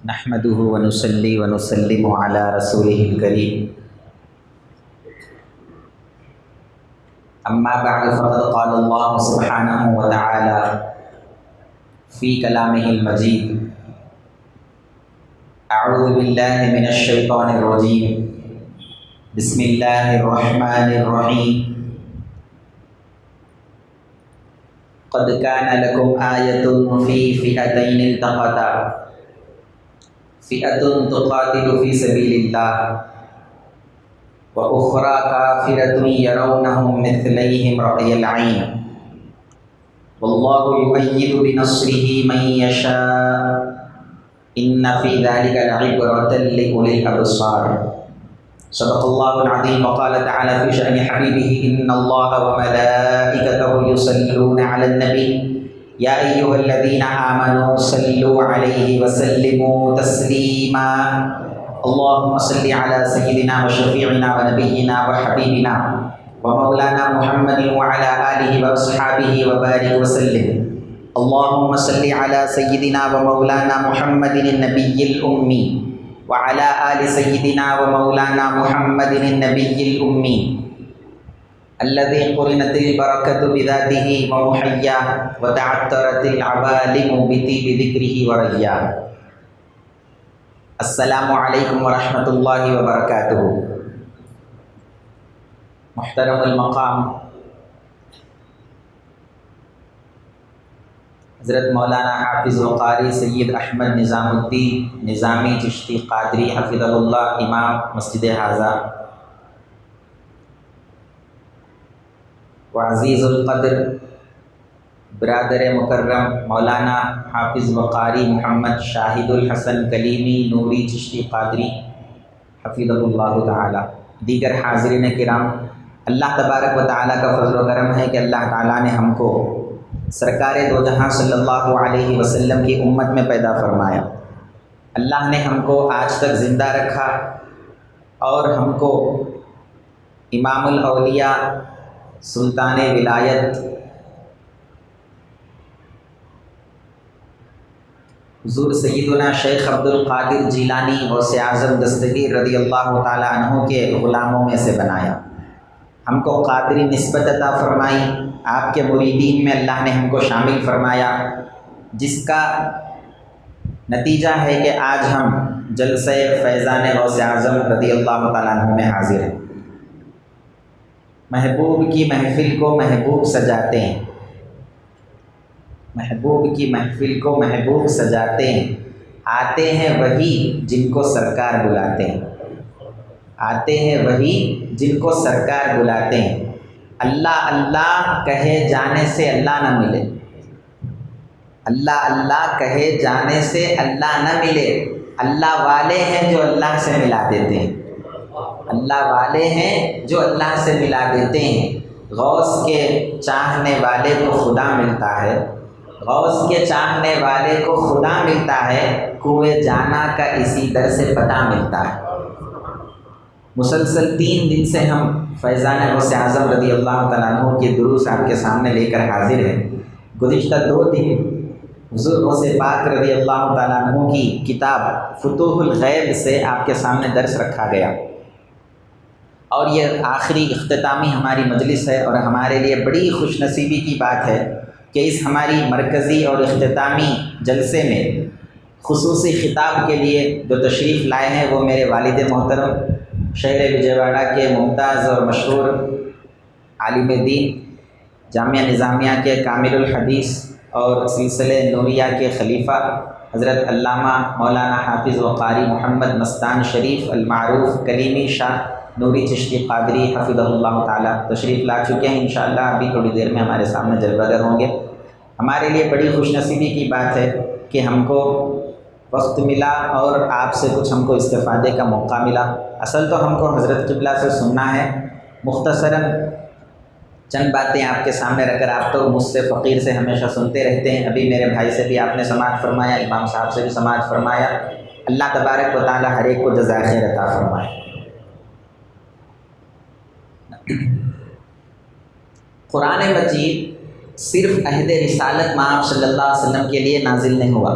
نحمده ونصلي ونسلم على رسوله الكريم اما بعد فقد قال الله سبحانه وتعالى في كلامه المجيد اعوذ بالله من الشيطان الرجيم بسم الله الرحمن الرحيم قد كان لكم آية في فئتين التقتا فئة تقاتل في سبيل الله وأخرى كافرة يرونهم مثليهم رأي العين والله يؤيد بنصره من يشاء إن في ذلك لعبرة لأولي الأبصار صدق الله العظيم. وقال تعالى في شأن حبيبه إن الله وملائكته يصلون على النبي يا أيها الذين آمنوا صلوا عليه وسلموا تسليما اللهم صل على سيدنا وشفيعنا ونبينا وحبيبنا ومولانا محمد وعلى آله وأصحابه وبارك وسلم. اللهم صل على سيدنا ومولانا محمد النبي الأمي وعلى آل سيدنا ومولانا محمد النبي الأمي الذي قرنت البركة بذاته ومحياه وتعطرت العوالم بطيب ذكره ورياه. السلام علیکم ورحمۃ اللہ وبرکاتہ. محترم المقام حضرت مولانا حافظ و قاری سید احمد نظام الدین نظامی چشتی قادری حفظہ اللہ امام مسجد حاضہ وعزیز القدر برادر مکرم مولانا حافظ و قاری محمد شاہد الحسن کلیمی نوری چشتی قادری حفظہ اللہ تعالی، دیگر حاضرین کرام، اللہ تبارک و تعالیٰ کا فضل و کرم ہے کہ اللہ تعالیٰ نے ہم کو سرکار دو جہاں صلی اللہ علیہ وسلم کی امت میں پیدا فرمایا. اللہ نے ہم کو آج تک زندہ رکھا اور ہم کو امام الاولیاء سلطان ولایت حضور سیدنا شیخ عبد القادر جیلانی غوث اعظم دستگیر رضی اللہ تعالیٰ عنہ کے غلاموں میں سے بنایا. ہم کو قادری نسبت عطا فرمائی، آپ کے مریدین میں اللہ نے ہم کو شامل فرمایا، جس کا نتیجہ ہے کہ آج ہم جلسہ فیضان غوث اعظم رضی اللہ تعالیٰ عنہ میں حاضر ہیں. محبوب کی محفل کو محبوب سجاتے ہیں، محبوب کی محفل کو محبوب سجاتے ہیں، آتے ہیں وہی جن کو سرکار بلاتے ہیں، آتے ہیں وہی جن کو سرکار بلاتے ہیں. اللہ اللہ کہے جانے سے اللہ نہ ملے، اللہ اللہ کہے جانے سے اللہ نہ ملے. اللہ والے ہیں جو اللہ سے ملا دیتے ہیں، اللہ والے ہیں جو اللہ سے ملا دیتے ہیں. غوث کے چاہنے والے کو خدا ملتا ہے، غوث کے چاہنے والے کو خدا ملتا ہے، کوئے جانا کا اسی در سے پتہ ملتا ہے. مسلسل 3 دن سے ہم فیضان غوث اعظم رضی اللہ تعالیٰ عنہ کے دروس آپ کے سامنے لے کر حاضر ہیں. گزشتہ 2 دن حضور غوث پاک رضی اللہ تعالیٰ عنہ کی کتاب فتوح الغیب سے آپ کے سامنے درس رکھا گیا، اور یہ آخری اختتامی ہماری مجلس ہے، اور ہمارے لیے بڑی خوش نصیبی کی بات ہے کہ اس ہماری مرکزی اور اختتامی جلسے میں خصوصی خطاب کے لیے جو تشریف لائے ہیں وہ میرے والد محترم شہر وجے واڑہ کے ممتاز اور مشہور عالم دین، جامعہ نظامیہ کے کامل الحدیث اور سلسلے نوریہ کے خلیفہ حضرت علامہ مولانا حافظ و قاری محمد مستان شریف المعروف کلیمی شاہ نوری چشتی قادری حفظہ اللہ تعالیٰ تشریف لا چکے ہیں. انشاءاللہ ابھی تھوڑی دیر میں ہمارے سامنے جلوہ گر ہوں گے. ہمارے لیے بڑی خوش نصیبی کی بات ہے کہ ہم کو وقت ملا اور آپ سے کچھ ہم کو استفادے کا موقع ملا. اصل تو ہم کو حضرت قبلہ سے سننا ہے، مختصراً چند باتیں آپ کے سامنے رکھ کر. آپ تو مجھ سے فقیر سے ہمیشہ سنتے رہتے ہیں، ابھی میرے بھائی سے بھی آپ نے سماعت فرمایا، امام صاحب سے بھی سماعت فرمایا. اللہ تبارک و تعالیٰ ہر ایک کو جزائے خیر عطا فرمائے. قرآن مجید صرف عہد رسالت میں آپ صلی اللہ علیہ وسلم کے لیے نازل نہیں ہوا،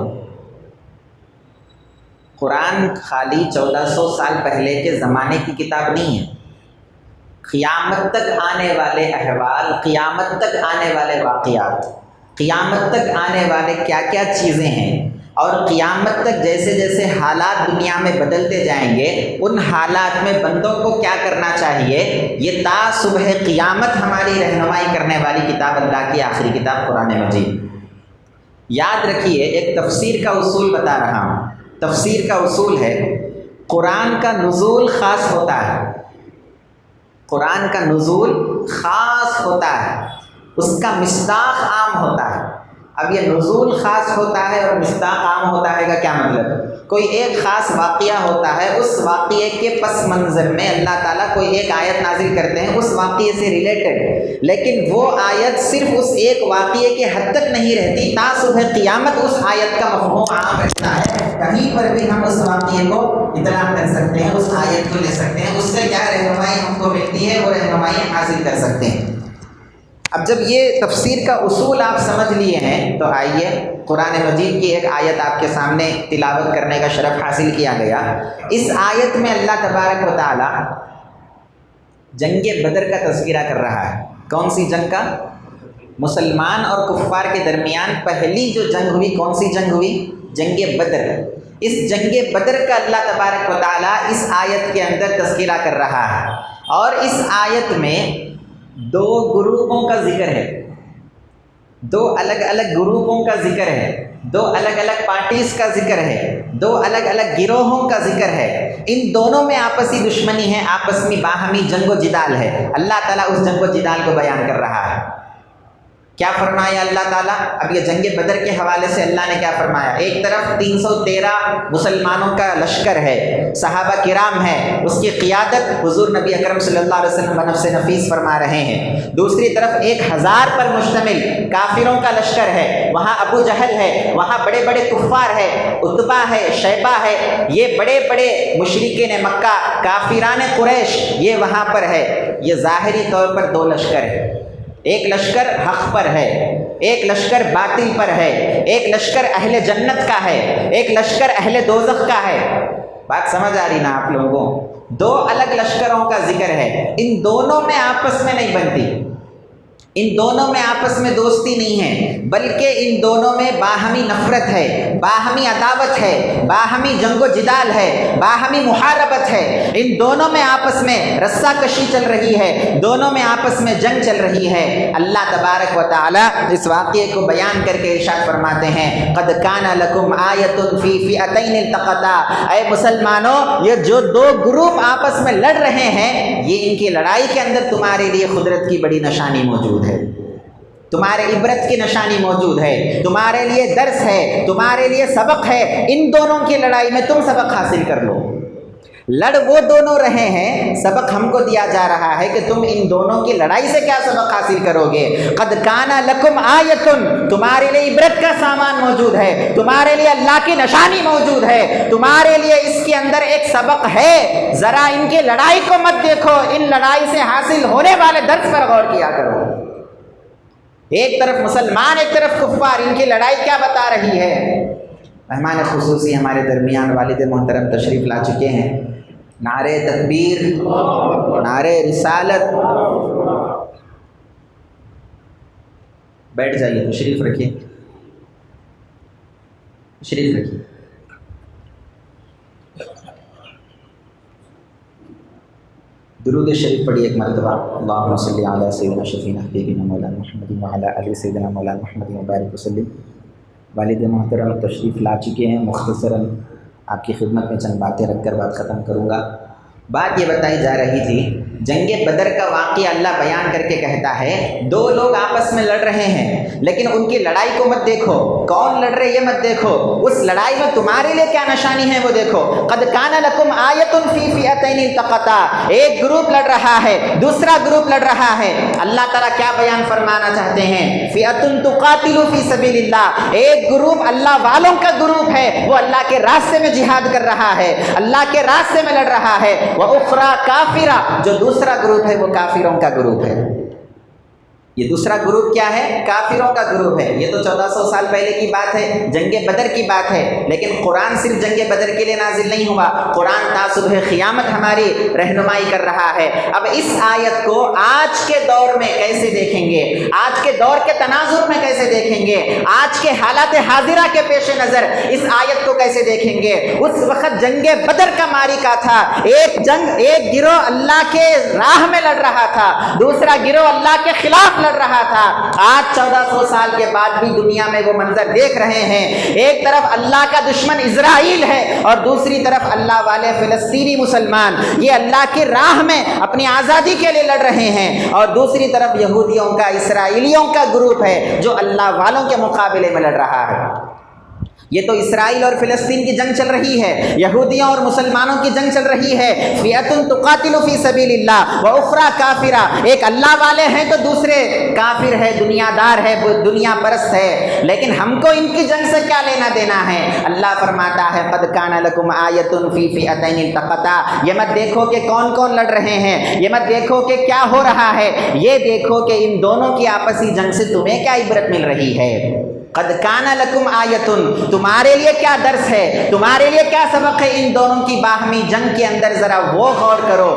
قرآن خالی 1400 سال پہلے کے زمانے کی کتاب نہیں ہے. قیامت تک آنے والے احوال، قیامت تک آنے والے واقعات، قیامت تک آنے والے کیا کیا چیزیں ہیں، اور قیامت تک جیسے جیسے حالات دنیا میں بدلتے جائیں گے ان حالات میں بندوں کو کیا کرنا چاہیے، یہ تا صبح قیامت ہماری رہنمائی کرنے والی کتاب اللہ کی آخری کتاب قرآن مجید. یاد رکھیے، ایک تفسیر کا اصول بتا رہا ہوں. تفسیر کا اصول ہے قرآن کا نزول خاص ہوتا ہے. قرآن کا نزول خاص ہوتا ہے، اس کا مصداق عام ہوتا ہے. اب یہ نزول خاص ہوتا ہے اور مصداق عام ہوتا ہے کا کیا مطلب؟ کوئی ایک خاص واقعہ ہوتا ہے، اس واقعے کے پس منظر میں اللہ تعالیٰ کوئی ایک آیت نازل کرتے ہیں اس واقعے سے ریلیٹڈ، لیکن وہ آیت صرف اس ایک واقعے کے حد تک نہیں رہتی، تا صبح قیامت اس آیت کا مفہوم عام رہتا ہے. کہیں پر بھی ہم اس واقعے کو اطلاع کر سکتے ہیں، اس آیت کو لے سکتے ہیں، اس سے کیا رہنمائی ہم کو ملتی ہے، وہ رہنمائی حاصل کر سکتے ہیں. اب جب یہ تفسیر کا اصول آپ سمجھ لیے ہیں تو آئیے قرآن مجید کی ایک آیت آپ کے سامنے تلاوت کرنے کا شرف حاصل کیا گیا. اس آیت میں اللہ تبارک و تعالی جنگ بدر کا تذکرہ کر رہا ہے. کون سی جنگ کا؟ مسلمان اور کفار کے درمیان پہلی جو جنگ ہوئی، کون سی جنگ ہوئی؟ جنگ بدر. اس جنگ بدر کا اللہ تبارک و تعالی اس آیت کے اندر تذکرہ کر رہا ہے، اور اس آیت میں دو گروپوں کا ذکر ہے، دو الگ الگ گروپوں کا ذکر ہے، دو الگ الگ پارٹیز کا ذکر ہے، دو الگ الگ گروہوں کا ذکر ہے. ان دونوں میں آپسی دشمنی ہے، آپس میں باہمی جنگ و جدال ہے. اللہ تعالیٰ اس جنگ و جدال کو بیان کر رہا ہے. کیا فرمایا اللہ تعالیٰ؟ اب یہ جنگ بدر کے حوالے سے اللہ نے کیا فرمایا؟ ایک طرف 313 مسلمانوں کا لشکر ہے، صحابہ کرام ہیں، اس کی قیادت حضور نبی اکرم صلی اللہ علیہ وسلم بنفس نفیس فرما رہے ہیں. دوسری طرف 1000 پر مشتمل کافروں کا لشکر ہے، وہاں ابو جہل ہے، وہاں بڑے بڑے کفار ہے، عتبہ ہے، شیبہ ہے، یہ بڑے بڑے مشرکین مکہ، کافران قریش، یہ وہاں پر ہے. یہ ظاہری طور پر دو لشکر ہے. ایک لشکر حق پر ہے، ایک لشکر باطل پر ہے، ایک لشکر اہل جنت کا ہے، ایک لشکر اہل دوزخ کا ہے. بات سمجھ آ رہی نا آپ لوگوں کو؟ دو الگ لشکروں کا ذکر ہے. ان دونوں میں آپس میں نہیں بنتی، ان دونوں میں آپس میں دوستی نہیں ہے، بلکہ ان دونوں میں باہمی نفرت ہے، باہمی عداوت ہے، باہمی جنگ و جدال ہے، باہمی محاربت ہے. ان دونوں میں آپس میں رسہ کشی چل رہی ہے، دونوں میں آپس میں جنگ چل رہی ہے. اللہ تبارک و تعالی اس واقعے کو بیان کر کے ارشاد فرماتے ہیں قد کان لکم آیۃ فی فئتین التقطا. اے مسلمانوں، یہ جو دو گروپ آپس میں لڑ رہے ہیں، یہ ان کی لڑائی کے اندر تمہارے لیے قدرت کی بڑی نشانی موجود ہے، تمہارے عبرت کی نشانی موجود ہے، تمہارے لیے درس ہے، تمہارے لیے سبق ہے. ان دونوں کی لڑائی میں تم سبق حاصل کر لو. لڑ وہ دونوں رہے ہیں، سبق ہم کو دیا جا رہا ہے کہ تم ان دونوں کی لڑائی سے کیا سبق حاصل کرو گے. قد کان لکم آیۃ، تمہارے لیے عبرت کا سامان موجود ہے، تمہارے لیے اللہ کی نشانی موجود ہے، تمہارے لیے اس کے اندر ایک سبق ہے. ذرا ان کی لڑائی کو مت دیکھو، ان لڑائی سے حاصل ہونے والے درس پر غور کیا کرو. ایک طرف مسلمان، ایک طرف کفار، ان کی لڑائی کیا بتا رہی ہے؟ مہمان خصوصی ہمارے درمیان والد محترم تشریف لا چکے ہیں. نعرے تکبیر، نعرے رسالت. بیٹھ جائیے، تشریف رکھیے، تشریف رکھیے. درود شریف پڑھی ایک مرتبہ. اللہم صلی علی سیدنا شفیعنا حبیبنا مولانا محمد وعلی آل سیدنا مولانا محمد مبارک وسلم. والد محترم تشریف لا چکے ہیں. مختصراً آپ کی خدمت میں چند باتیں رکھ کر بات ختم کروں گا. بات یہ بتائی جا رہی تھی، جنگ بدر کا واقعہ اللہ بیان کر کے کہتا ہے دو لوگ آپس میں لڑ رہے ہیں، لیکن ان کی لڑائی کو مت دیکھو، کون لڑ رہے یہ مت دیکھو، اس لڑائی میں تمہارے لیے کیا نشانی ہے وہ دیکھو. قد کان لکم آیۃ فی فئتین التقطا. ایک گروپ لڑ رہا ہے، دوسرا گروپ لڑ رہا ہے. اللہ تعالیٰ کیا بیان فرمانا چاہتے ہیں؟ فئۃ تقاتل فی سبیل اللہ. ایک گروپ اللہ والوں کا گروپ ہے، وہ اللہ کے راستے میں جہاد کر رہا ہے، اللہ کے راستے میں لڑ رہا ہے. وَأُخْرَى كَافِرَةٌ. جو دوسرا گروپ ہے وہ کافروں کا گروپ ہے. یہ دوسرا گروپ کیا ہے؟ کافروں کا گروپ ہے۔ یہ تو 1400 سال پہلے کی بات ہے، جنگ بدر کی بات ہے، لیکن قرآن صرف جنگ بدر کے لیے نازل نہیں ہوا، قرآن تا صبح قیامت ہماری رہنمائی کر رہا ہے۔ اب اس آیت کو آج کے دور میں کیسے دیکھیں گے، آج کے دور کے تناظر میں کیسے دیکھیں گے، آج کے حالات حاضرہ کے پیش نظر اس آیت کو کیسے دیکھیں گے؟ اس وقت جنگ بدر کا معرکہ تھا، ایک گروہ اللہ کے راہ میں لڑ رہا تھا، دوسرا گروہ اللہ کے خلاف لڑ رہا تھا۔ آج 1400 سال کے بعد بھی دنیا میں وہ منظر دیکھ رہے ہیں، ایک طرف اللہ کا دشمن اسرائیل ہے اور دوسری طرف اللہ والے فلسطینی مسلمان، یہ اللہ کی راہ میں اپنی آزادی کے لیے لڑ رہے ہیں، اور دوسری طرف یہودیوں کا، اسرائیلیوں کا گروپ ہے جو اللہ والوں کے مقابلے میں لڑ رہا ہے۔ یہ تو اسرائیل اور فلسطین کی جنگ چل رہی ہے، یہودیوں اور مسلمانوں کی جنگ چل رہی ہے۔ فئۃ تقاتل فی سبیل اللہ و اخری کافرہ، ایک اللہ والے ہیں تو دوسرے کافر ہے، دنیا دار ہے، دنیا پرست ہے، لیکن ہم کو ان کی جنگ سے کیا لینا دینا ہے؟ اللہ فرماتا ہے قد کان لکم آیۃ فی فئتین التقطا، یہ مت دیکھو کہ کون کون لڑ رہے ہیں، یہ مت دیکھو کہ کیا ہو رہا ہے، یہ دیکھو کہ ان دونوں کی آپسی جنگ سے تمہیں کیا عبرت مل رہی ہے۔ قد کان لکم آیتن، تمہارے لیے کیا درس ہے، تمہارے لیے کیا سبق ہے ان دونوں کی باہمی جنگ کے اندر، ذرا وہ غور کرو۔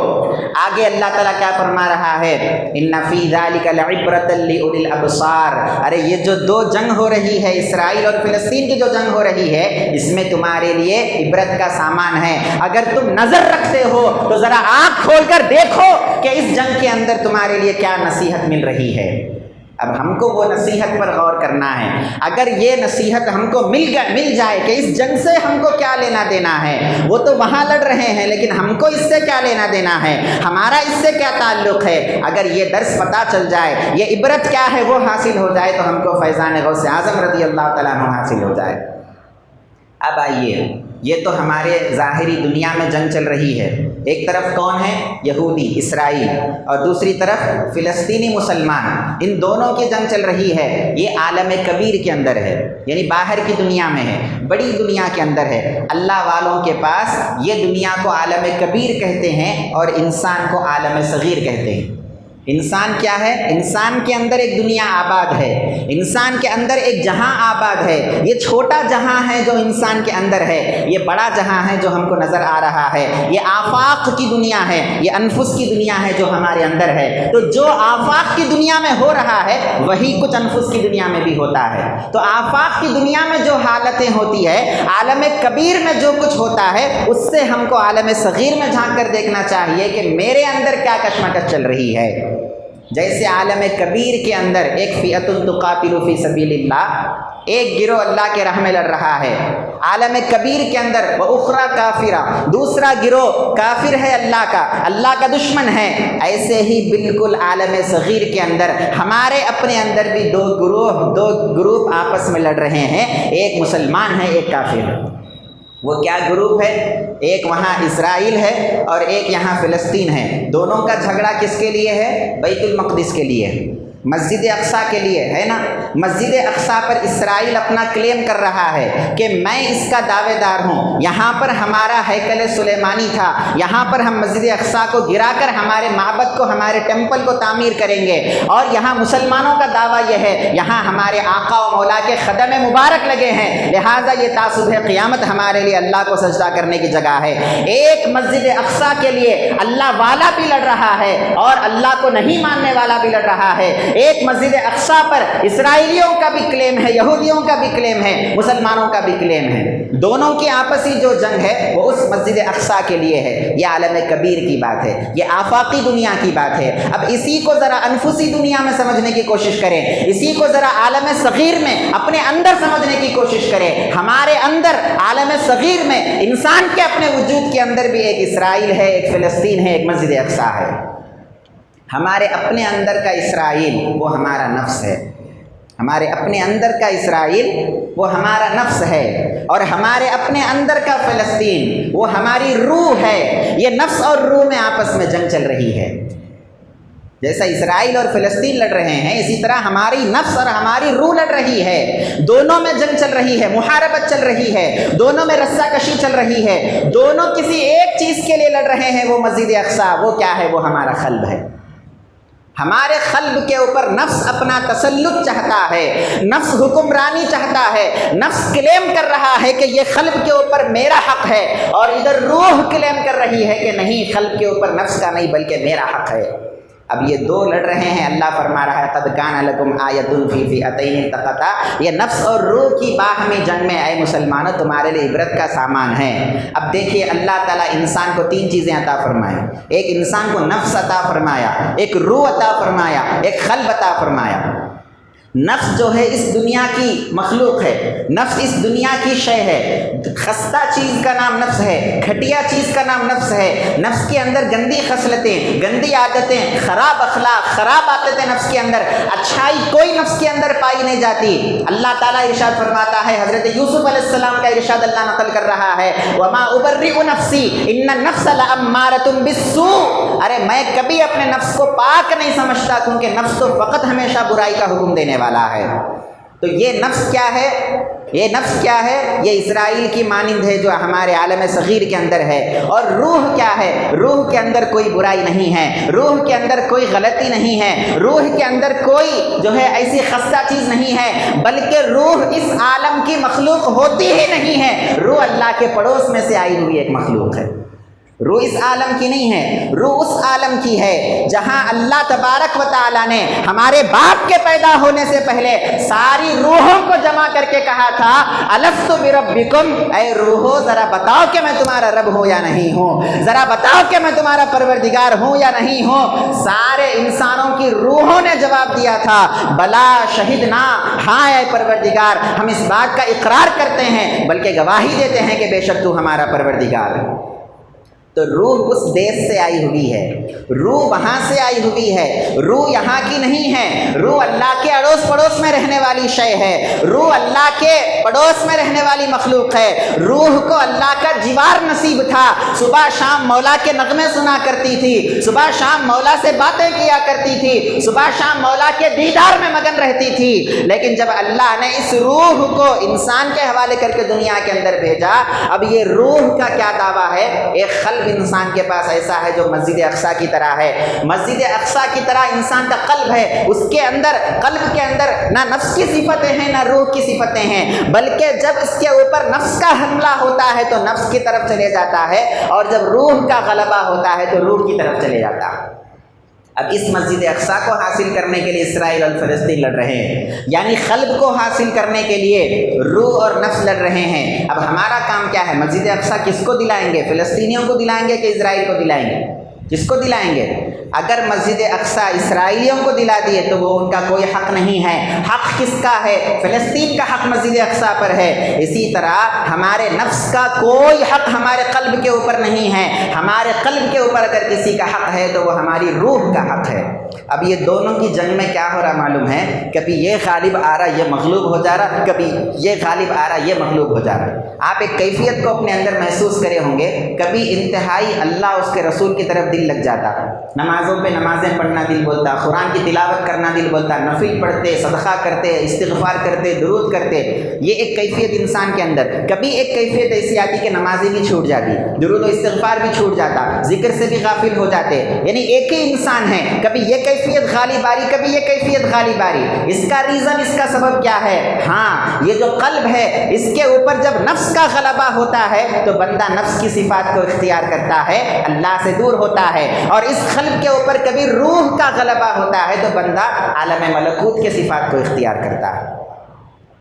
آگے اللہ تعالیٰ کیا فرما رہا ہے؟ ان فی ذلک لعبرۃ لاولی الابصار، ارے یہ جو دو جنگ ہو رہی ہے، اسرائیل اور فلسطین کی جو جنگ ہو رہی ہے، اس میں تمہارے لیے عبرت کا سامان ہے۔ اگر تم نظر رکھتے ہو تو ذرا آنکھ کھول کر دیکھو کہ اس جنگ کے اندر تمہارے لیے کیا نصیحت مل رہی ہے۔ اب ہم کو وہ نصیحت پر غور کرنا ہے۔ اگر یہ نصیحت ہم کو مل جائے کہ اس جنگ سے ہم کو کیا لینا دینا ہے، وہ تو وہاں لڑ رہے ہیں لیکن ہم کو اس سے کیا لینا دینا ہے، ہمارا اس سے کیا تعلق ہے، اگر یہ درس پتہ چل جائے، یہ عبرت کیا ہے وہ حاصل ہو جائے تو ہم کو فیضان غوث اعظم رضی اللہ تعالیٰ عنہ حاصل ہو جائے۔ اب آئیے، یہ تو ہمارے ظاہری دنیا میں جنگ چل رہی ہے، ایک طرف کون ہے؟ یہودی اسرائیل، اور دوسری طرف فلسطینی مسلمان، ان دونوں کی جنگ چل رہی ہے۔ یہ عالم کبیر کے اندر ہے، یعنی باہر کی دنیا میں ہے، بڑی دنیا کے اندر ہے۔ اللہ والوں کے پاس یہ دنیا کو عالم کبیر کہتے ہیں اور انسان کو عالم صغیر کہتے ہیں۔ انسان کیا ہے؟ انسان کے اندر ایک دنیا آباد ہے، انسان کے اندر ایک جہاں آباد ہے۔ یہ چھوٹا جہاں ہے جو انسان کے اندر ہے، یہ بڑا جہاں ہے جو ہم کو نظر آ رہا ہے۔ یہ آفاق کی دنیا ہے، یہ انفس کی دنیا ہے جو ہمارے اندر ہے۔ تو جو آفاق کی دنیا میں ہو رہا ہے وہی کچھ انفس کی دنیا میں بھی ہوتا ہے۔ تو آفاق کی دنیا میں جو حالتیں ہوتی ہے، عالم کبیر میں جو کچھ ہوتا ہے، اس سے ہم کو عالم صغیر میں جھانک کر دیکھنا چاہیے کہ میرے اندر کیا کشمکش چل رہی ہے۔ جیسے عالم کبیر کے اندر ایک فئۃ تقاتل فی سبیل اللہ، ایک گروہ اللہ کے راہ میں لڑ رہا ہے، عالم کبیر کے اندر وہ اخری کافرہ، دوسرا گروہ کافر ہے اللہ کا دشمن ہے۔ ایسے ہی بالکل عالم صغیر کے اندر ہمارے اپنے اندر بھی دو گروپ آپس میں لڑ رہے ہیں، ایک مسلمان ہے، ایک کافر ہے۔ وہ کیا گروپ ہے؟ ایک وہاں اسرائیل ہے اور ایک یہاں فلسطین ہے۔ دونوں کا جھگڑا کس کے لیے ہے؟ بیت المقدس کے لیے، مسجد اقصیٰ کے لیے ہے نا۔ مسجد اقصیٰ پر اسرائیل اپنا کلیم کر رہا ہے کہ میں اس کا دعوے دار ہوں، یہاں پر ہمارا ہیکل سلیمانی تھا، یہاں پر ہم مسجد اقصیٰ کو گرا کر ہمارے معبد کو، ہمارے ٹیمپل کو تعمیر کریں گے، اور یہاں مسلمانوں کا دعویٰ یہ ہے یہاں ہمارے آقا و مولا کے قدم مبارک لگے ہیں، لہٰذا یہ تا صبح قیامت ہمارے لیے اللہ کو سجدہ کرنے کی جگہ ہے۔ ایک مسجد اقصیٰ کے لیے اللہ والا بھی لڑ رہا ہے اور اللہ کو نہیں ماننے والا بھی لڑ رہا ہے۔ ایک مسجد اقصیٰ پر اسرائیلیوں کا بھی کلیم ہے، یہودیوں کا بھی کلیم ہے، مسلمانوں کا بھی کلیم ہے۔ دونوں کی آپسی جو جنگ ہے وہ اس مسجد اقصیٰ کے لیے ہے۔ یہ عالم کبیر کی بات ہے، یہ آفاقی دنیا کی بات ہے۔ اب اسی کو ذرا انفسی دنیا میں سمجھنے کی کوشش کریں، اسی کو ذرا عالم صغیر میں اپنے اندر سمجھنے کی کوشش کریں۔ ہمارے اندر عالم صغیر میں انسان کے اپنے وجود کے اندر بھی ایک اسرائیل ہے، ایک فلسطین ہے، ایک مسجد اقصیٰ ہے۔ ہمارے اپنے اندر کا اسرائیل وہ ہمارا نفس ہے، ہمارے اپنے اندر کا اسرائیل وہ ہمارا نفس ہے، اور ہمارے اپنے اندر کا فلسطین وہ ہماری روح ہے۔ یہ نفس اور روح میں آپس میں جنگ چل رہی ہے۔ جیسا اسرائیل اور فلسطین لڑ رہے ہیں، اسی طرح ہماری نفس اور ہماری روح لڑ رہی ہے۔ دونوں میں جنگ چل رہی ہے، محاربت چل رہی ہے، دونوں میں رسہ کشی چل رہی ہے، دونوں کسی ایک چیز کے لیے لڑ رہے ہیں، وہ مسجد اقصیٰ۔ وہ کیا ہے؟ وہ ہمارا قلب ہے۔ ہمارے قلب کے اوپر نفس اپنا تسلط چاہتا ہے، نفس حکمرانی چاہتا ہے، نفس کلیم کر رہا ہے کہ یہ قلب کے اوپر میرا حق ہے، اور ادھر روح کلیم کر رہی ہے کہ نہیں، قلب کے اوپر نفس کا نہیں بلکہ میرا حق ہے۔ اب یہ دو لڑ رہے ہیں، اللہ فرما رہا ہے قد کان لکم آیۃ فی فئتین التقطا، یہ نفس اور روح کی باہمی جنگ میں اے مسلمانوں تمہارے لیے عبرت کا سامان ہے۔ اب دیکھیے اللہ تعالیٰ انسان کو تین چیزیں عطا فرمائیں، ایک انسان کو نفس عطا فرمایا، ایک روح عطا فرمایا، ایک قلب عطا فرمایا۔ نفس جو ہے اس دنیا کی مخلوق ہے، نفس اس دنیا کی شے ہے، خستہ چیز کا نام نفس ہے، گھٹیا چیز کا نام نفس ہے، نفس کے اندر گندی خصلتیں، گندی عادتیں، خراب اخلاق، خراب عادتیں نفس کے اندر، اچھائی کوئی نفس کے اندر پائی نہیں جاتی۔ اللہ تعالیٰ ارشاد فرماتا ہے، حضرت یوسف علیہ السلام کا ارشاد اللہ نقل کر رہا ہے، وما ابرئ نفسی ان النفس لامارۃ بالسوء، ارے میں کبھی اپنے نفس کو پاک نہیں سمجھتا، کیونکہ نفس تو فقط ہمیشہ برائی کا حکم دینے والا ہے۔ تو یہ نفس کیا ہے؟ یہ نفس کیا ہے؟ یہ اسرائیل کی مانند ہے جو ہمارے عالم صغیر کے اندر ہے۔ اور روح کیا ہے؟ روح کے اندر کوئی برائی نہیں ہے، روح کے اندر کوئی غلطی نہیں ہے، روح کے اندر کوئی جو ہے ایسی خستہ چیز نہیں ہے، بلکہ روح اس عالم کی مخلوق ہوتی ہی نہیں ہے، روح اللہ کے پڑوس میں سے آئی ہوئی ایک مخلوق ہے۔ روح اس عالم کی نہیں ہے، روح اس عالم کی ہے جہاں اللہ تبارک و تعالیٰ نے ہمارے باپ کے پیدا ہونے سے پہلے ساری روحوں کو جمع کر کے کہا تھا الست بربکم، اے روحو ذرا بتاؤ کہ میں تمہارا رب ہوں یا نہیں ہوں، ذرا بتاؤ کہ میں تمہارا پروردگار ہوں یا نہیں ہوں۔ سارے انسانوں کی روحوں نے جواب دیا تھا بلا شہدنا، ہاں اے پروردگار ہم اس بات کا اقرار کرتے ہیں بلکہ گواہی دیتے ہیں کہ بے شک تو ہمارا پروردگار ہے۔ تو روح اس دیش سے آئی ہوئی ہے، روح وہاں سے آئی ہوئی ہے، روح یہاں کی نہیں ہے، روح اللہ کے اڑوس پڑوس میں رہنے والی شے ہے، روح اللہ کے پڑوس میں رہنے والی مخلوق ہے۔ روح کو اللہ کا جوار نصیب تھا، صبح شام مولا کے نغمے سنا کرتی تھی، صبح شام مولا سے باتیں کیا کرتی تھی، صبح شام مولا کے دیدار میں مگن رہتی تھی۔ لیکن جب اللہ نے اس روح کو انسان کے حوالے کر کے دنیا کے اندر بھیجا، اب یہ روح کا کیا دعویٰ ہے؟ ایک قلب انسان کے پاس ایسا ہے جو مسجد اقصیٰ کی طرح ہے، مسجد اقصیٰ کی طرح انسان کا قلب ہے، اس کے اندر قلب کے اندر نہ نفس کی صفتیں ہیں نہ روح کی صفتیں ہیں، بلکہ جب اس کے اوپر نفس کا حملہ ہوتا ہے تو نفس کی طرف چلے جاتا ہے، اور جب روح کا غلبہ ہوتا ہے تو روح کی طرف چلے جاتا ہے۔ اب اس مسجد اقصیٰ کو حاصل کرنے کے لیے اسرائیل اور فلسطین لڑ رہے ہیں، یعنی قلب کو حاصل کرنے کے لیے روح اور نفس لڑ رہے ہیں۔ اب ہمارا کام کیا ہے؟ مسجد اقصیٰ کس کو دلائیں گے؟ فلسطینیوں کو دلائیں گے کہ اسرائیل کو دلائیں گے؟ کس کو دلائیں گے؟ اگر مسجد اقصیٰ اسرائیلیوں کو دلا دیے تو وہ ان کا کوئی حق نہیں ہے، حق کس کا ہے؟ فلسطین کا حق مسجد اقصیٰ پر ہے۔ اسی طرح ہمارے نفس کا کوئی حق ہمارے قلب کے اوپر نہیں ہے، ہمارے قلب کے اوپر اگر کسی کا حق ہے تو وہ ہماری روح کا حق ہے۔ اب یہ دونوں کی جنگ میں کیا ہو رہا معلوم ہے؟ کبھی یہ غالب آ رہا، یہ مغلوب ہو جا رہا، کبھی یہ غالب آ رہا، یہ مغلوب ہو جا رہا۔ آپ ایک کیفیت کو اپنے اندر محسوس کرے ہوں گے، کبھی انتہائی اللہ اس کے رسول کی طرف دل لگ جاتا، نمازوں پہ نمازیں پڑھنا دل بولتا، قرآن کی تلاوت کرنا دل بولتا، نفل پڑھتے، صدقہ کرتے، استغفار کرتے، درود کرتے، یہ ایک کیفیت انسان کے اندر۔ کبھی ایک کیفیت ایسی آتی کہ نمازیں بھی چھوٹ جاتی، درود و استغفار بھی چھوٹ جاتا، ذکر سے بھی غافل ہو جاتے، یعنی ایک ہی انسان ہے، کبھی یہ کیفیت غالب آ رہی، کبھی یہ کیفیت غالب آ رہی۔ اس کا ریزن، اس کا سبب کیا ہے؟ ہاں، یہ جو قلب ہے اس کے اوپر جب نفس کا غلبہ ہوتا ہے تو بندہ نفس کی صفات کو اختیار کرتا ہے، اللہ سے دور ہوتا ہے، اور اس قلب کے اوپر کبھی روح کا غلبہ ہوتا ہے تو بندہ عالم ملکوت کے صفات کو اختیار کرتا ہے۔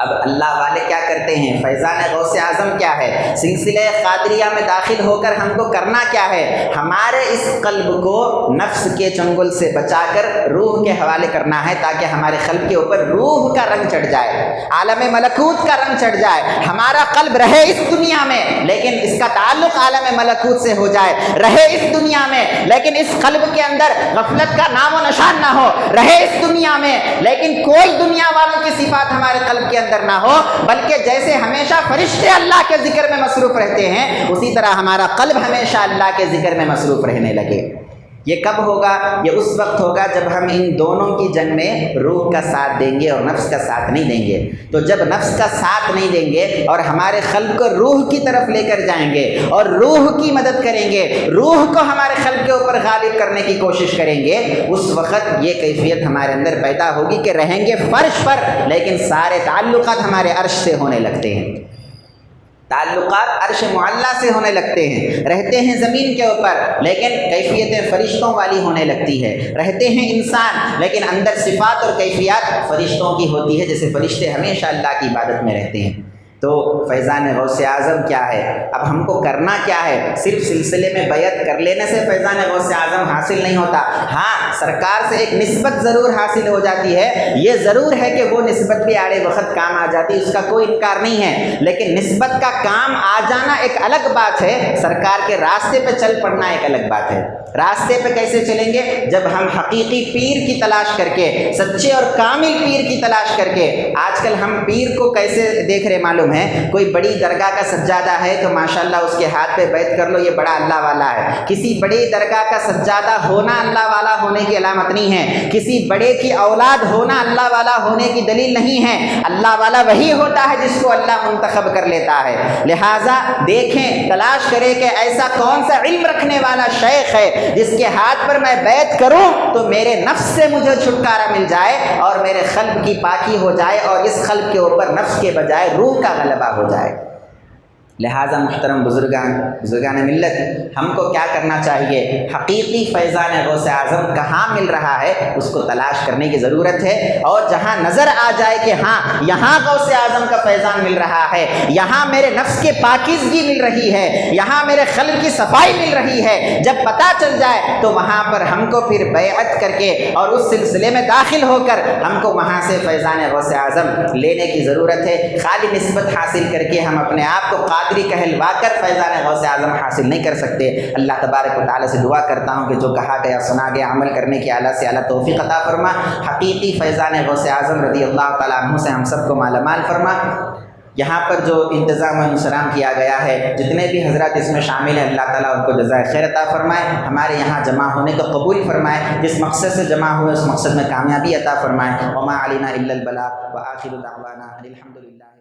اب اللہ والے کیا کرتے ہیں؟ فیضان غوث اعظم کیا ہے؟ سلسلہ قادریہ میں داخل ہو کر ہم کو کرنا کیا ہے؟ ہمارے اس قلب کو نفس کے چنگل سے بچا کر روح کے حوالے کرنا ہے، تاکہ ہمارے قلب کے اوپر روح کا رنگ چڑھ جائے، عالم ملکوت کا رنگ چڑھ جائے، ہمارا قلب رہے اس دنیا میں لیکن اس کا تعلق عالم ملکوت سے ہو جائے، رہے اس دنیا میں لیکن اس قلب کے اندر غفلت کا نام و نشان نہ ہو، رہے اس دنیا میں لیکن کوئی دنیا والوں کی صفات ہمارے قلب کے اندر نہ ہو، بلکہ جیسے ہمیشہ فرشتے اللہ کے ذکر میں مصروف رہتے ہیں اسی طرح ہمارا قلب ہمیشہ اللہ کے ذکر میں مصروف رہنے لگے۔ یہ کب ہوگا؟ یہ اس وقت ہوگا جب ہم ان دونوں کی جنگ میں روح کا ساتھ دیں گے اور نفس کا ساتھ نہیں دیں گے۔ تو جب نفس کا ساتھ نہیں دیں گے اور ہمارے قلب کو روح کی طرف لے کر جائیں گے اور روح کی مدد کریں گے، روح کو ہمارے قلب کے اوپر غالب کرنے کی کوشش کریں گے، اس وقت یہ کیفیت ہمارے اندر پیدا ہوگی کہ رہیں گے فرش پر لیکن سارے تعلقات ہمارے عرش سے ہونے لگتے ہیں، تعلقات عرش معلیٰ سے ہونے لگتے ہیں، رہتے ہیں زمین کے اوپر لیکن کیفیتیں فرشتوں والی ہونے لگتی ہے، رہتے ہیں انسان لیکن اندر صفات اور کیفیات فرشتوں کی ہوتی ہے، جیسے فرشتے ہمیشہ اللہ کی عبادت میں رہتے ہیں۔ تو فیضان غوث اعظم کیا ہے؟ اب ہم کو کرنا کیا ہے؟ صرف سلسلے میں بیعت کر لینے سے فیضان غوث اعظم حاصل نہیں ہوتا، ہاں سرکار سے ایک نسبت ضرور حاصل ہو جاتی ہے، یہ ضرور ہے کہ وہ نسبت بھی آڑے وقت کام آ جاتی ہے، اس کا کوئی انکار نہیں ہے، لیکن نسبت کا کام آ جانا ایک الگ بات ہے، سرکار کے راستے پہ چل پڑنا ایک الگ بات ہے۔ راستے پہ کیسے چلیں گے؟ جب ہم حقیقی پیر کی تلاش کر کے، سچے اور کامل پیر کی تلاش کر کے، آج کل ہم پیر کو کیسے دیکھ رہے معلوم ہے؟ کوئی بڑی درگاہ کا سجادہ ہے تو ماشاءاللہ اس کے ہاتھ پہ بیعت کر لو، یہ بڑا اللہ والا ہے۔ کسی بڑی درگاہ کا سجادہ ہونا اللہ والا ہونے کی علامت نہیں ہے، کسی بڑے کی اولاد ہونا اللہ والا ہونے کی دلیل نہیں ہے، اللہ والا وہی ہوتا ہے جس کو اللہ منتخب کر لیتا ہے۔ لہٰذا دیکھیں، تلاش کریں کہ ایسا کون سا علم رکھنے والا شیخ ہے جس کے ہاتھ پر میں بیعت کروں تو میرے نفس سے مجھے چھٹکارا مل جائے اور میرے قلب کی پاکی ہو جائے اور اس قلب کے اوپر نفس کے بجائے روح کا غلبہ ہو جائے۔ لہٰذا محترم بزرگان ملت، ہم کو کیا کرنا چاہیے؟ حقیقی فیضان غوث اعظم کہاں مل رہا ہے اس کو تلاش کرنے کی ضرورت ہے، اور جہاں نظر آ جائے کہ ہاں یہاں غوث اعظم کا فیضان مل رہا ہے، یہاں میرے نفس کے پاکیزگی مل رہی ہے، یہاں میرے قلب کی صفائی مل رہی ہے، جب پتہ چل جائے تو وہاں پر ہم کو پھر بیعت کر کے اور اس سلسلے میں داخل ہو کر ہم کو وہاں سے فیضان غوث اعظم لینے کی ضرورت ہے۔ خالی نسبت حاصل کر کے ہم اپنے آپ کو قادری کہلوا کر فیضان غوث اعظم حاصل نہیں کر سکتے۔ اللہ تبارک و تعالیٰ سے دعا کرتا ہوں کہ جو کہا گیا سنا گیا عمل کرنے کی اعلیٰ سے اعلیٰ توفیق عطا فرما، حقیقی فیضان غوث اعظم رضی اللہ تعالیٰ عنہ سے ہم سب کو مالا مال فرما۔ یہاں پر جو انتظام و انصرام کیا گیا ہے، جتنے بھی حضرات اس میں شامل ہیں، اللہ تعالیٰ ان کو جزائے خیر عطا فرمائے، ہمارے یہاں جمع ہونے کو قبول فرمائے، جس مقصد سے جمع ہوئے اس مقصد میں کامیابی عطا فرمائے۔ وما علینا الا البلاغ وآخر دعوانا الحمد للہ۔